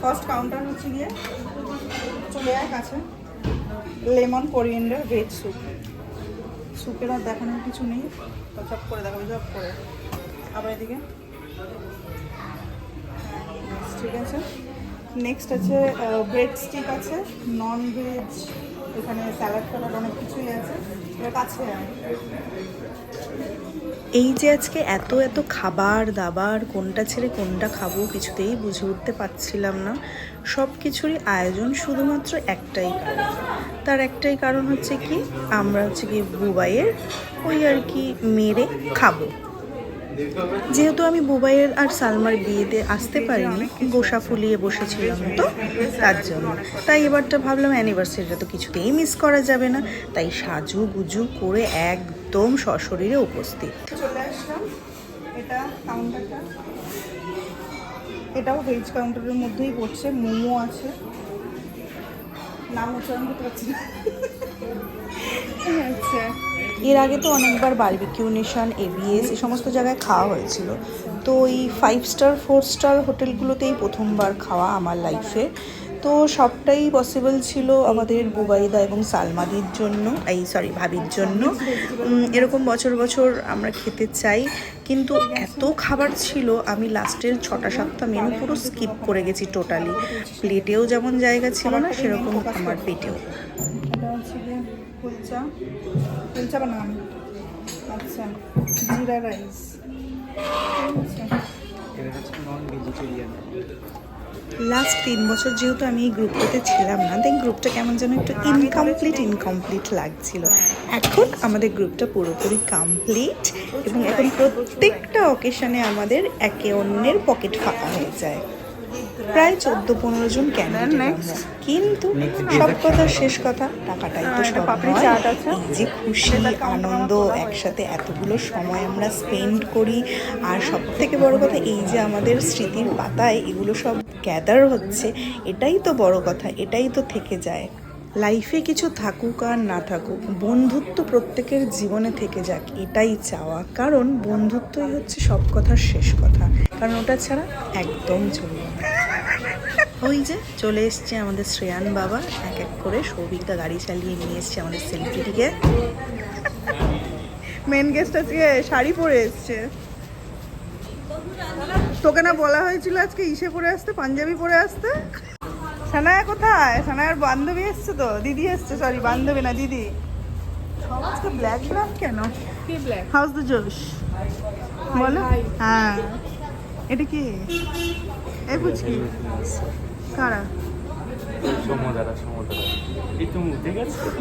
First counter হচ্ছে গিয়ে চলে যায় কাছে লেমন কোরিয়েন্ডার ভেজ স্যুপ। স্যুপের আর দেখানোর কিছু নেই, তো চপ করে দেখাবো, চপ করে। আবার এদিকে ঠিক আছে। নেক্সট আছে ব্রেড স্টিক আছে, নন ভেজ, এখানে স্যালাড ফ্যালাড অনেক কিছুই আছে। এর কাছে এই যে আজকে এত এত খাবার দাবার, কোনটা ছেড়ে কোনটা খাবো কিছুতেই বুঝে উঠতে পারছিলাম না। সব কিছুরই আয়োজন শুধুমাত্র একটাই কারণ, তার একটাই কারণ হচ্ছে কি, আমরা হচ্ছে কি বুবাইয়ের ওই আর কি মেরে খাবো। যেহেতু আমি বুবাইয়ের আর সালমার বিয়েতে আসতে পারিনি, গোসা ফুলিয়ে বসেছিলাম তো তার জন্য, তাই এবারটা ভাবলাম অ্যানিভার্সারিটা তো কিছুতেই মিস করা যাবে না, তাই সাজু গুজু করে একদম সশরীরে উপস্থিত। চলে আসলাম। এটা কাউন্টারটা, এটাও ভেজ কাউন্টারের মধ্যেই পড়ছে। মোমো আছে, নাম উচ্চারণ করতে পারছি না। আচ্ছা, এর আগে তো অনেকবার বারবিকিউ নেশন, এবিএস এই সমস্ত জায়গায় খাওয়া হয়েছিল, তো এই 5 স্টার 4 স্টার হোটেলগুলোতেই প্রথমবার খাওয়া আমার লাইফে। তো সবটাই পসিবল ছিল আমাদের বুবাইদা এবং সালমাদির জন্য, ভাবির জন্য। এরকম বছর বছর আমরা খেতে চাই, কিন্তু এত খাবার ছিল আমি লাস্টের 6টা 7টা মেনু পুরো স্কিপ করে গেছি টোটালি। প্লেটেও যেমন জায়গা ছিল না, সেরকম আমার পেটেও। এটা হচ্ছে গিয়ে কুলচা, কুলচা বা নান। আচ্ছা, জিরা রাইস। লাস্ট 3 বছর যেহেতু আমি এই গ্রুপটাতে ছিলাম না, তাই গ্রুপটা কেমন যেন একটু ইনকমপ্লিট লাগছিল। এখন আমাদের গ্রুপটা পুরোপুরি কমপ্লিট, এবং এখন প্রত্যেকটা অকেশনে আমাদের একে অন্যের পকেট ফাঁকা হয়ে যায়। প্রায় 14-15 জন ক্যান্ডিডেট, কিন্তু সব কথার শেষ কথা, টাকাটাই তো সব নয়। এই যে খুশি আনন্দ, একসাথে এতগুলো সময় আমরা স্পেন্ড করি, আর সব থেকে বড় কথা এই যে আমাদের স্মৃতির পাতায় এগুলো সব গ্যাদার হচ্ছে, এটাই তো বড় কথা, এটাই তো থেকে যায়। লাইফে কিছু থাকুক আর না থাকুক, বন্ধুত্ব প্রত্যেকের জীবনে থেকে যাক, এটাই চাওয়া। কারণ বন্ধুত্বই হচ্ছে সব কথার শেষ কথা, কারণ ওটা ছাড়া একদম চলবে না। ওই যে চলে এসছে আমাদের শ্রেয়ান বাবা, এক এক করে সৌভিকদা গাড়ি চালিয়ে নিয়ে এসছে আমাদের সেলিব্রিটিকে। মেন গেস্ট আজকে শাড়ি পরে এসছে। তোকে না বলা হয়েছিল আজকে ইসে পরে আসতে, পাঞ্জাবি পরে আসতে? সানায়া কোথায়? সানায়ার বান্ধবী এসছে, তো দিদি এসছে, সরি বান্ধবী না দিদি। সব আজকে ব্ল্যাক ব্ল্যাক কেন? কি ব্ল্যাক? হাউস দ্য জোশ বলো। হ্যাঁ, এটা কি? এই পুচকি কারা?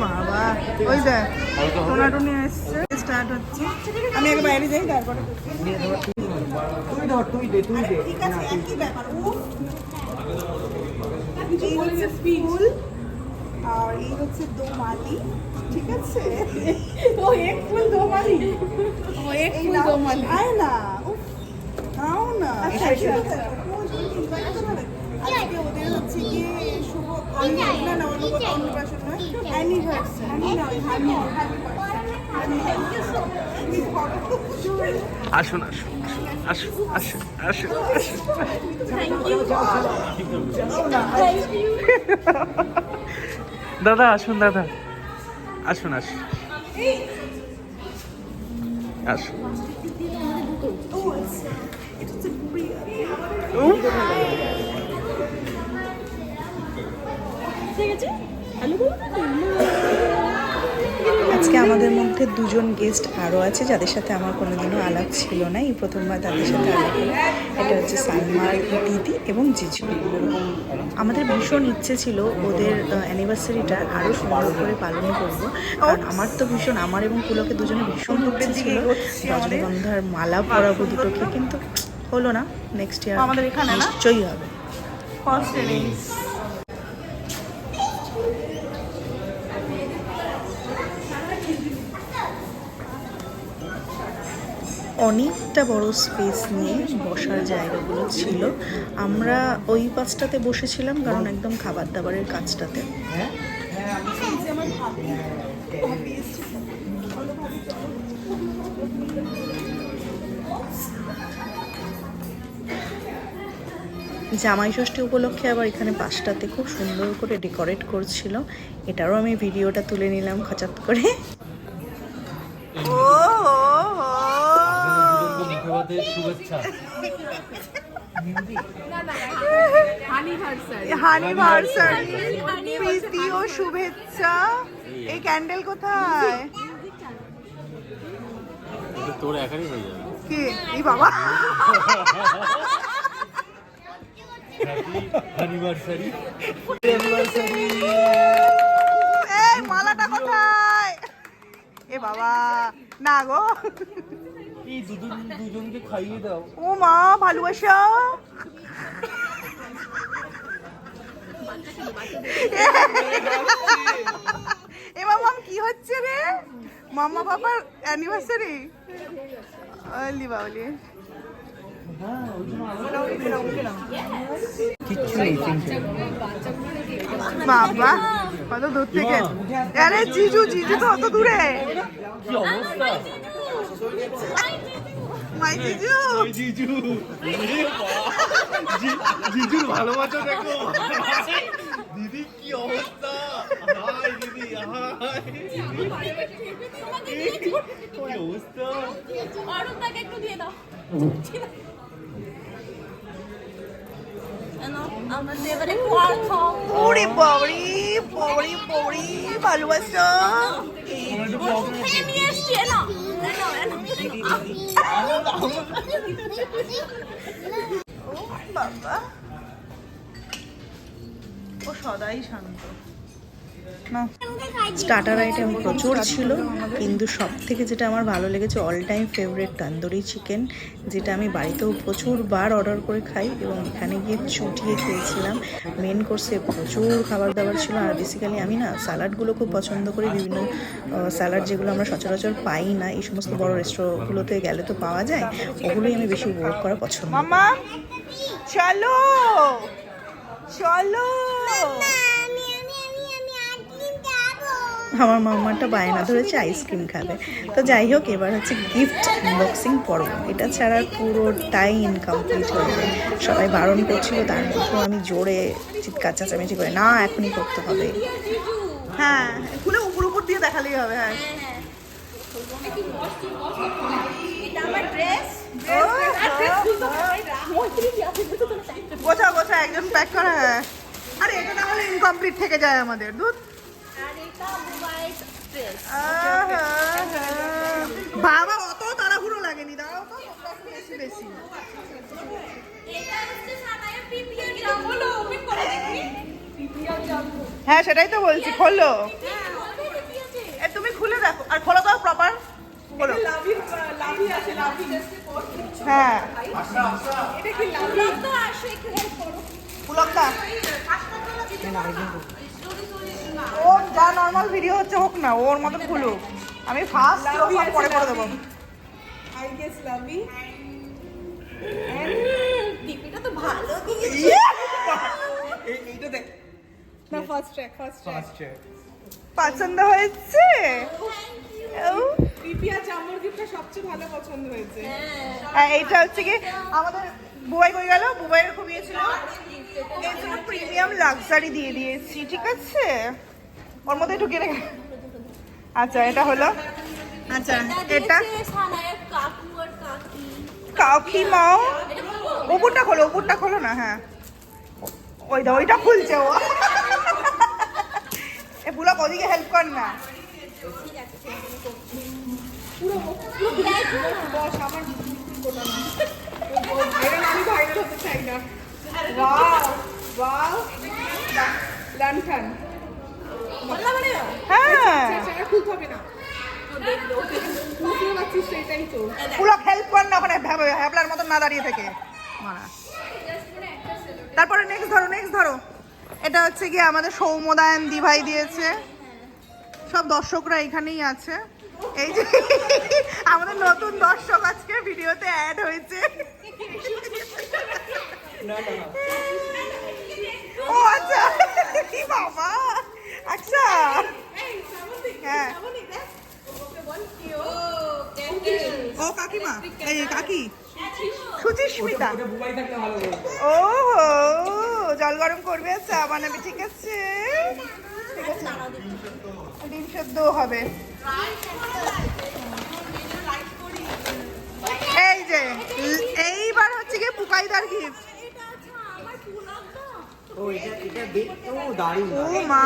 বাবা, ওই দেখ টোনাটুনি এসছে। স্টার্ট হচ্ছে, আমি আগে বাইরে যাই তারপরে। ঠিক আছে, একই ব্যাপার। এই হচ্ছে ফুল আর এই হচ্ছে দোমালি, ঠিক আছে? ও এক ফুল দোমালি, ও এক ফুল দোমালি। আয় না, উফ, খাও না। আচ্ছা, আজকে ওদের হচ্ছে গিয়ে শুভ অন্নপ্রাশন নয়, অ্যানিভার্সারি। আসুন আসুন আসুন আসুন আসুন আসুন। দাদা আসুন, দাদা আসুন আসুন আসুন। আজকে আমাদের মধ্যে 2 জন গেস্ট আরও আছে, যাদের সাথে আমার কোনোদিনও আলাপ ছিল না, এই প্রথমবার তাদের সাথে আলাপ হলো। এটা হচ্ছে সালমার দিদি এবং জিজু। আমাদের ভীষণ ইচ্ছে ছিল ওদের অ্যানিভার্সারিটা আরও সুন্দর করে পালন করব, কারণ আমার এবং পুলকে দুজনে ভীষণ ইচ্ছে ছিল রজনীগন্ধার মালা পরাবো দুটোকে, কিন্তু হলো না। নেক্সট ইয়ার আমাদের এখানে না? নিশ্চয়ই হবে। First innings. অনেকটা বড় স্পেস নিয়ে বসার জায়গাগুলো ছিল। আমরা ওই পাশটাতে বসেছিলাম, কারণ একদম খাবার দাবারের কাজটাতে। জামাই ষষ্ঠী উপলক্ষে আবার এখানে পাশটাতে খুব সুন্দর করে ডেকোরেট করছিল, এটারও আমি ভিডিওটা তুলে নিলাম খচাত করে। শুভেচ্ছা। হানিভার্সারি প্রীতি ও শুভেচ্ছা। এই ক্যান্ডেল কোথায়? তোর একারই হয়ে যাবে। কি এই বাবা, অ্যানিভার্সারি। এই মালাটা কোথায়? এ বাবা না গো, এই দুজনকে খাইয়ে দাও। ও মা ভালোবাসা। এ বাবা কি হচ্ছে রে? মাম্মা বাবার অ্যানিভার্সারি? অলি বাউলি বাবা কত দূর থেকে। আরে জিজু জিজু তো অত দূরে। কি অবস্থা? মাই জিজু জিজুর ভালোবাসা দেখো। দিদি কি অবস্থা? হাই দিদি, হাই কি অবস্থা? অরুণদাকে একটু দিয়ে দাও। আমাদের এবারে কোয়াল খাও। ওরে বাবরি বাবরি বাবরি ভালোবাসা। খেয়ে নিয়ে এসছি, এনো এনো এনো। ও বাবা, ও সদাই শান্ত না। স্টার্টার আইটেম প্রচুর ছিল, কিন্তু সব থেকে যেটা আমার ভালো লেগেছে all time favourite tandoori chicken, যেটা আমি বাড়িতেও প্রচুরবার অর্ডার করে খাই এবং এখানে গিয়ে চুটিয়ে খেয়েছিলাম। মেন কোর্সে প্রচুর খাবার দাবার ছিল, আর বেসিক্যালি আমি না স্যালাডগুলো খুব পছন্দ করি। বিভিন্ন স্যালাড যেগুলো আমরা সচরাচর পাই না, এই সমস্ত বড় রেস্টুরেন্টগুলোতে গেলে তো পাওয়া যায়, ওগুলোই আমি বেশি উপভোগ করা পছন্দ করি। মামা চলো চলো। আমার মাম্মাটা বায়না ধরেছে আইসক্রিম খাবে। তো যাই হোক, এবার হচ্ছে গিফট আনবক্সিং পর্ব। এটা ছাড়া পুরোটাই ইনকমপ্লিট হয়ে যায়। সবাই বারণ করছিল, তার মধ্যেও আমি জোরে চিৎকার চেঁচামেচি করে না এখনই করতে হবে। হ্যাঁ খুলে উপর উপর দিয়ে দেখালেই হবে। হ্যাঁ এটা আমার ড্রেস। গোছা গোছা একজন প্যাক করা। হ্যাঁ আরে এটা না হলে ইনকমপ্লিট থেকে যায় আমাদের দুধ। আর এটা মোবাইল ড্রেস। বাবা অত তাড়াহুড়ো লাগেনি, দাঁড়াও তো বেশি বেশি। এটা হচ্ছে সানায়ের পিপিএর জাম। বলো ওপেন করে দেখি। পিপিএর জাম। হ্যাঁ সেটাই তো বলছি, খোলো। হ্যাঁ ওপেন কি আছে? এ তুমি খুলে দেখো আর খোলো তো প্রপার খোলো। লাভি আছে, লাভি জাস্ট কোড। হ্যাঁ এটা কি লাভি? তো আসো একটু হেল্প করো। পুলকটা ও যা নর্মাল ভিডিও হচ্ছে হোক না, ওর মতন খুলুক। আমি ফার্স্ট পরে করে দেবো। আই গেস লাভি। টিপিটা তো ভালো দিয়েছে। এইটা দেখ। না ফার্স্ট ট্র্যাক। পছন্দ হয়েছে? পিপি আর জামুর গিফটটা সবচেয়ে ভালো পছন্দ হয়েছে। হ্যাঁ এইটা হচ্ছে কি আমাদের বুবাই কই গেল, বুবাইয়ের খুব ইয়ে ছিল, এই জন্য প্রিমিয়াম লাক্সারি দিয়ে দিয়েছি। ঠিক আছে ওর মধ্যে ঢুকিয়ে রেখে। আচ্ছা এটা হলো, আচ্ছা এটা সানায়ের কাকু আর কাকি। কাকিমা। এটা বলবো? উপরটা খোলো না। হ্যাঁ ওইটা খুলছে ও। এ পুলক ওদিকে হেল্প কর না। বস আমার কোটা না। এর আমি ভাইরাল হতে চাই না। ওয়াও লান্টান। বললা মানে? হ্যাঁ সেটা খুলতে হবে না। বুঝতে পারছিস সেটাই তো। পুলক হেল্প কর না ওখানে হ্যাবলার মতন না দাঁড়িয়ে থেকে মারা। তারপরে নেক্সট ধরো। এটা হচ্ছে কি আমাদের সৌমদায়ন দিভাই দিয়েছে। সব দর্শকরা এখানেই আছে। এই যে আমাদের নতুন দর্শক আজকে ভিডিওতে অ্যাড হয়েছে। ও আচ্ছা বাবা আচ্ছা হ্যাঁ ও কাকিমা এই কাকি সুচিস্মিতা। ও জল গরম করবে আর চা বানাবে, ঠিক আছে? ঠিক আছে, ডিম সেদ্ধ হবে। এই যে এইবার হচ্ছে গিয়ে পুকাইদার গিফট। ও মা,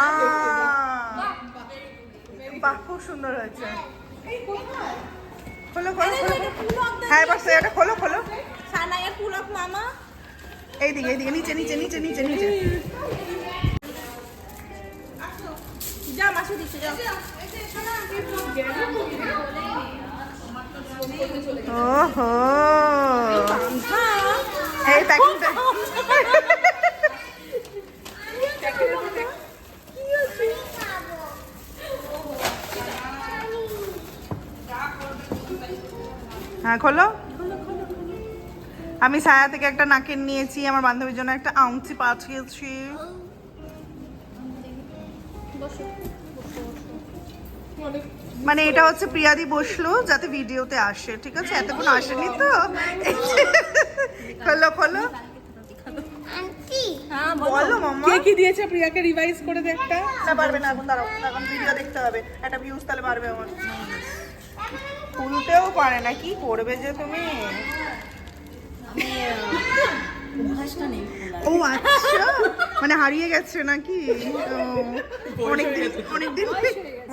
বাহ, খুব সুন্দর হয়েছে। খোলো খোলো খোলো। হ্যাঁ এবার এটা খোলো খোলো। সানায়া পুলক মামা। এইদিকে এইদিকে, নিচে নিচে নিচে নিচে নিচে। যা মাসু দিচ্ছে, যা। ওহো, এই প্যাকিংটা হ্যাঁ খোলো। আমি ছায়া থেকে একটা নাকের নিয়েছি, আমার বান্ধবীর জন্য একটা আংটি পাঠিয়েছি। মানে এটা হচ্ছে প্রিয়াদি বসলো যাতে ভিডিওতে আসে, ঠিক আছে? এতক্ষণ আসেনি তো। খোলো খোলো। হ্যাঁ বলো মাম্মা। কে কি দিয়েছে প্রিয়াকে রিভাইজ করে দে একটা। না পারবে না, এখন দাঁড়াও, এখন ভিডিও দেখতে হবে, একটা ভিউজ তাহলে পারবে আমার। খুলতেও পারে না, কি করবে যে তুমি? ও আচ্ছা, মানে হারিয়ে গেছে নাকি? অনেকদিন অনেকদিন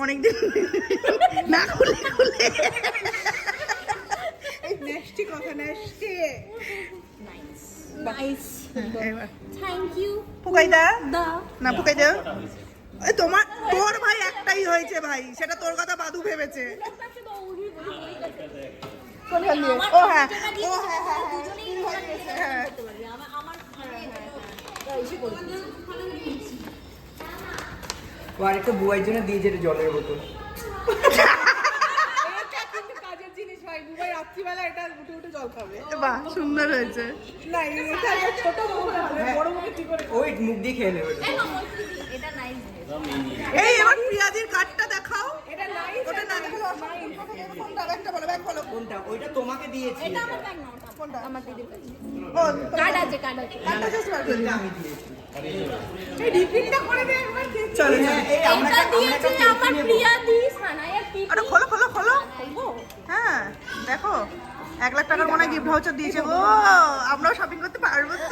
অনেকদিন না খুলে খুলে। নেক্সটি কথা, নেক্সটি নাইস। এবার থ্যাংক ইউ পুকাইদা দা। না পুকাইদা, তোর ভাই একটাই হয়েছে ভাই, সেটা তোর কথা বাদু ভেবেছে। ও হ্যাঁ, ও হ্যাঁ হ্যাঁ হ্যাঁ হ্যাঁ। ও আরেকটা বুয়ার জন্য দিয়েছে জলের বোতল। কাজের জিনিস ভাই, বুবাই রাত্রিবেলা এটা উঠে উঠে জল খাবে। বাহ, সুন্দর হয়েছে। না এটা ছোট বউ হবে, বড় বউ কি করে? ওই মুখ দিয়ে খেয়ে নেবে। এটা নাইস। এই এবার প্রিয়াদির কার্ডটা দেখাও। এটা নাইস। ওটা না দেখালে কোনটা? একটা বলো, ব্যাগ বলো। কোনটা? ওইটা তোমাকে দিয়েছি। এটা আমার ব্যাগ না, কোনটা? আমার দিদির কাছে। ও কার্ড আছে, কার্ড আছে। কার্ডটা শেষ বার করে এটা দিও। আমি দিয়েছি। এই রিপিটটা করে দে একবার। চলো হ্যাঁ, এই আমরা এটা একটা- আমরা দিয়েছে একটা আমার selfie নেবো। প্রিয়া দি, সানায়া পিপি। আরে খোলো খোলো খোলো। বলবো? হ্যাঁ দেখো, 1 লাখ টাকার মনে হয় গিফট ভাউচার দিয়েছে গো। আমরাও শপিং করতে পারবো তো?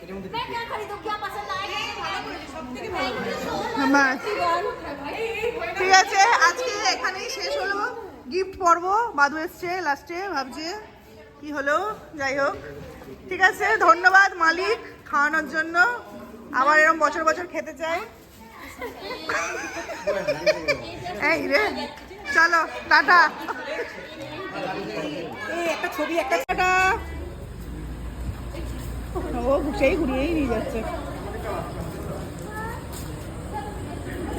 এটার মধ্যে मैं क्या खरीदूं, क्या पसंद आएगा? Thank you so bus. much. ঠিক আছে, আজকে এখানেই শেষ হলো গিফট পর্ব। বাদু এসছে লাস্টে, ভাবছে কি হলো, যাই হোক। ঠিক আছে, ধন্যবাদ মালিক খাওয়ানোর জন্য। আবার এরকম বছর বছর খেতে চাই। এই রে, চলো টাটা। এই একটা ছবি, একটা টাটা। ও সেই ঘুরিয়েই নিয়ে যাচ্ছে।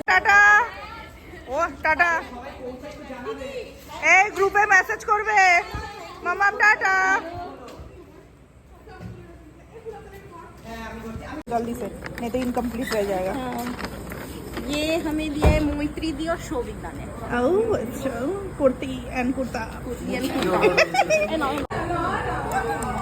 টাটা। ও টাটা। এই গ্রুপে মেসেজ করবে মামাম টাটা। जल्दी से, नहीं तो इनकम्प्लीट रह जाएगा। ये हमें दिया है मोहित्री दी और शोभिता ने। ओह अच्छा, kurti and kurta. And all.